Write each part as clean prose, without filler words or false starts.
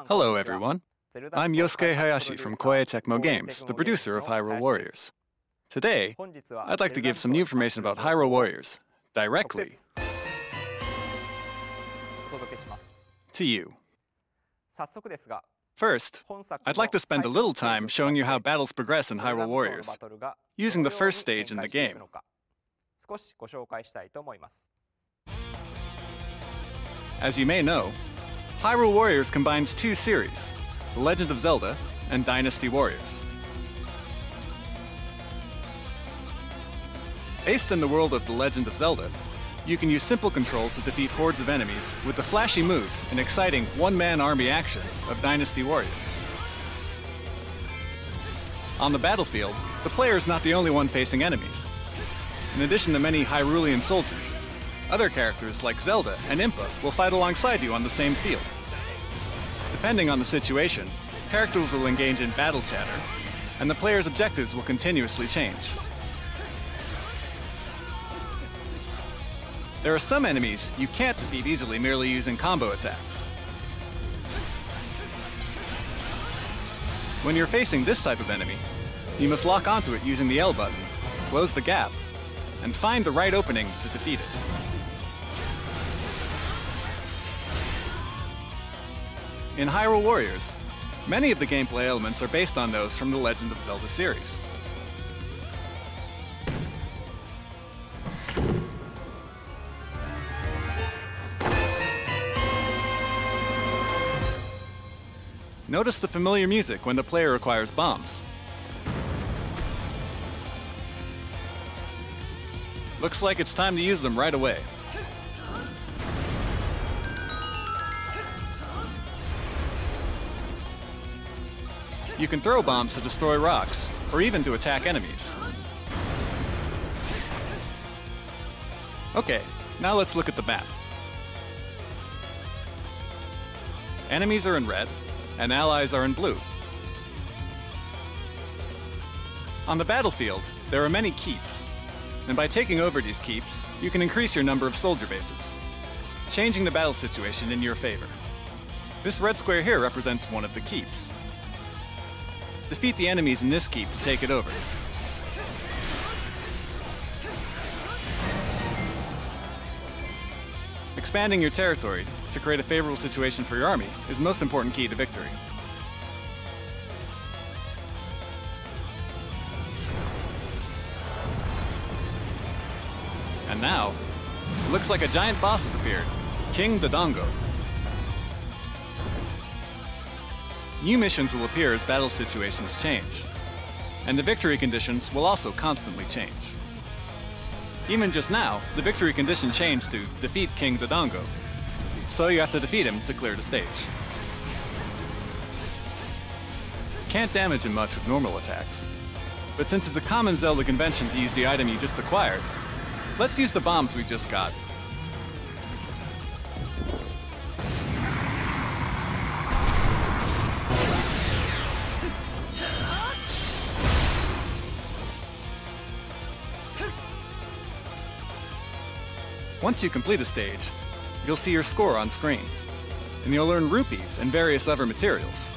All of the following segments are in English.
Hello everyone, I'm Yosuke Hayashi from Koei Tecmo Games, the producer of Hyrule Warriors. Today, I'd like to give some new information about Hyrule Warriors, directly to you. First, I'd like to spend a little time showing you how battles progress in Hyrule Warriors, using the first stage in the game. As you may know, Hyrule Warriors combines two series, The Legend of Zelda and Dynasty Warriors. Based in the world of The Legend of Zelda, you can use simple controls to defeat hordes of enemies with the flashy moves and exciting one-man army action of Dynasty Warriors. On the battlefield, the player is not the only one facing enemies. In addition to many Hyrulean soldiers, other characters like Zelda and Impa will fight alongside you on the same field. Depending on the situation, characters will engage in battle chatter, and the player's objectives will continuously change. There are some enemies you can't defeat easily merely using combo attacks. When you're facing this type of enemy, you must lock onto it using the L button, close the gap, and find the right opening to defeat it. In Hyrule Warriors, many of the gameplay elements are based on those from the Legend of Zelda series. Notice the familiar music when the player acquires bombs. Looks like it's time to use them right away. You can throw bombs to destroy rocks, or even to attack enemies. Okay, now let's look at the map. Enemies are in red, and allies are in blue. On the battlefield, there are many keeps, and by taking over these keeps, you can increase your number of soldier bases, changing the battle situation in your favor. This red square here represents one of the keeps. Defeat the enemies in this keep to take it over. Expanding your territory to create a favorable situation for your army is the most important key to victory. And now, it looks like a giant boss has appeared, King Dodongo. New missions will appear as battle situations change, and the victory conditions will also constantly change. Even just now, the victory condition changed to defeat King Dodongo, so you have to defeat him to clear the stage. Can't damage him much with normal attacks, but since it's a common Zelda convention to use the item you just acquired, let's use the bombs we just got. Once you complete a stage, you'll see your score on screen, and you'll earn rupees and various other materials.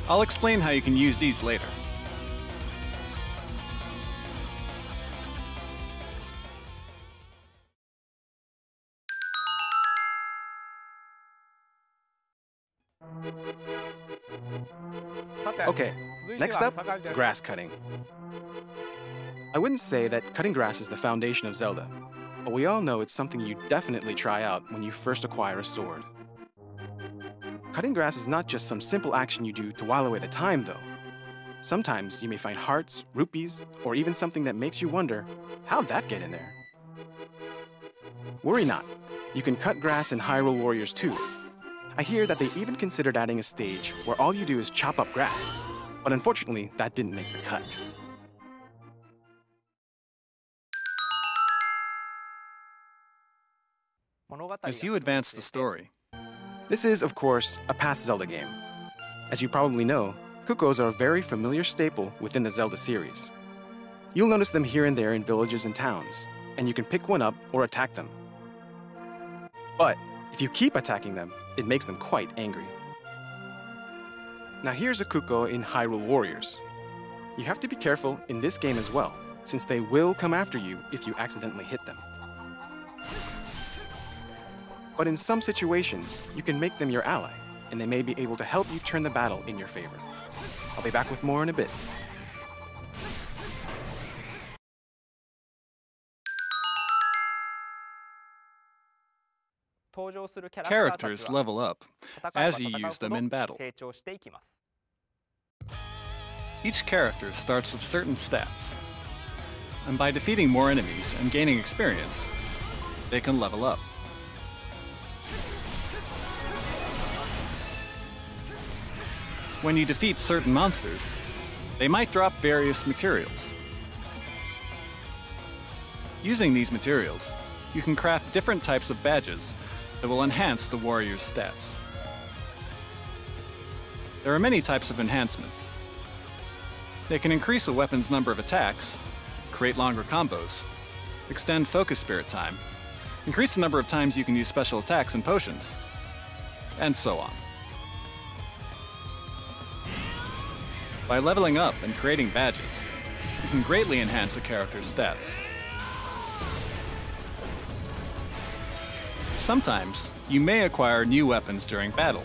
I'll explain how you can use these later. Okay, next up, grass cutting. I wouldn't say that cutting grass is the foundation of Zelda, but we all know it's something you definitely try out when you first acquire a sword. Cutting grass is not just some simple action you do to while away the time, though. Sometimes you may find hearts, rupees, or even something that makes you wonder, how'd that get in there? Worry not, you can cut grass in Hyrule Warriors too. I hear that they even considered adding a stage where all you do is chop up grass, but unfortunately that didn't make the cut. As you advance the story, This is, of course, a past Zelda game. As you probably know, Cuccos are a very familiar staple within the Zelda series. You'll notice them here and there in villages and towns, and you can pick one up or attack them. But if you keep attacking them, It makes them quite angry. Now here's a Cucco in Hyrule Warriors. You have to be careful in this game as well, since they will come after you if you accidentally hit them. But in some situations, you can make them your ally, and they may be able to help you turn the battle in your favor. I'll be back with more in a bit. Characters level up as you use them in battle. Each character starts with certain stats, and by defeating more enemies and gaining experience, they can level up. When you defeat certain monsters, they might drop various materials. Using these materials, you can craft different types of badges that will enhance the warrior's stats. There are many types of enhancements. They can increase a weapon's number of attacks, create longer combos, extend focus spirit time, increase the number of times you can use special attacks and potions, and so on. By leveling up and creating badges, you can greatly enhance a character's stats. Sometimes, you may acquire new weapons during battle.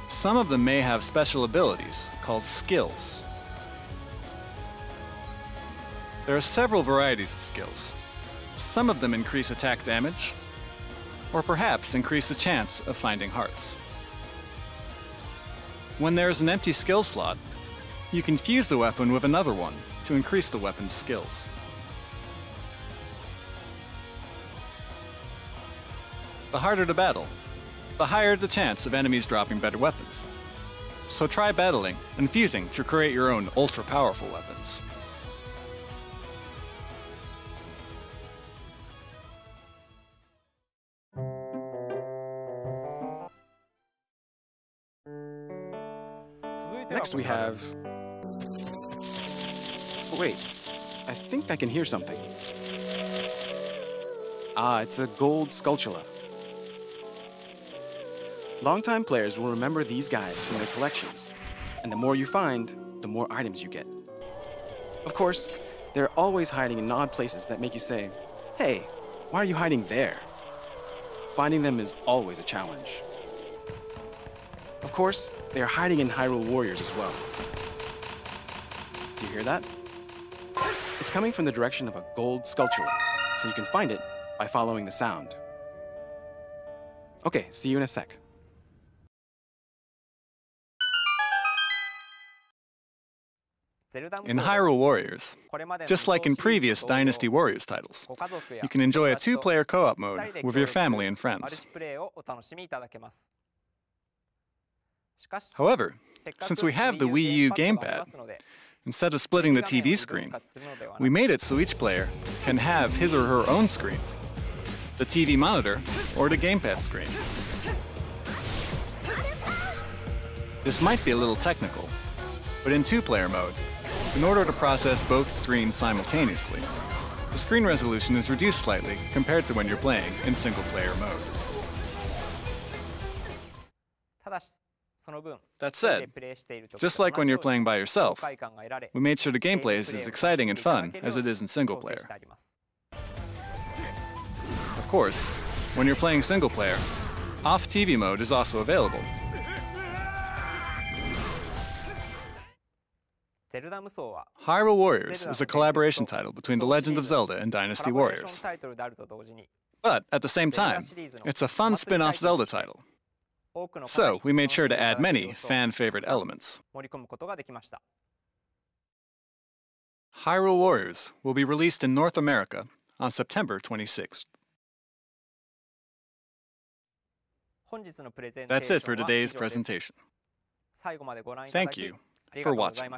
Some of them may have special abilities called skills. There are several varieties of skills. Some of them increase attack damage, or perhaps increase the chance of finding hearts. When there is an empty skill slot, you can fuse the weapon with another one to increase the weapon's skills. The harder the battle, the higher the chance of enemies dropping better weapons. So try battling and fusing to create your own ultra-powerful weapons. Next we have... Wait, I think I can hear something. Ah, it's a gold Skulltula. Longtime players will remember these guys from their collections, and the more you find, the more items you get. Of course, they're always hiding in odd places that make you say, "Hey, why are you hiding there?" Finding them is always a challenge. Of course, they are hiding in Hyrule Warriors as well. Do you hear that? It's coming from the direction of a gold Skulltula, so you can find it by following the sound. Okay, see you in a sec. In Hyrule Warriors, just like in previous Dynasty Warriors titles, you can enjoy a two-player co-op mode with your family and friends. However, since we have the Wii U gamepad, instead of splitting the TV screen, we made it so each player can have his or her own screen, the TV monitor or the gamepad screen. This might be a little technical, but in two-player mode, in order to process both screens simultaneously, the screen resolution is reduced slightly compared to when you're playing in single-player mode. That said, just like when you're playing by yourself, we made sure the gameplay is as exciting and fun as it is in single-player. Of course, when you're playing single-player, off-TV mode is also available. Hyrule Warriors is a collaboration title between The Legend of Zelda and Dynasty Warriors. But at the same time, it's a fun spin-off Zelda title. So we made sure to add many fan-favorite elements. Hyrule Warriors will be released in North America on September 26th. That's it for today's presentation. Thank you for watching.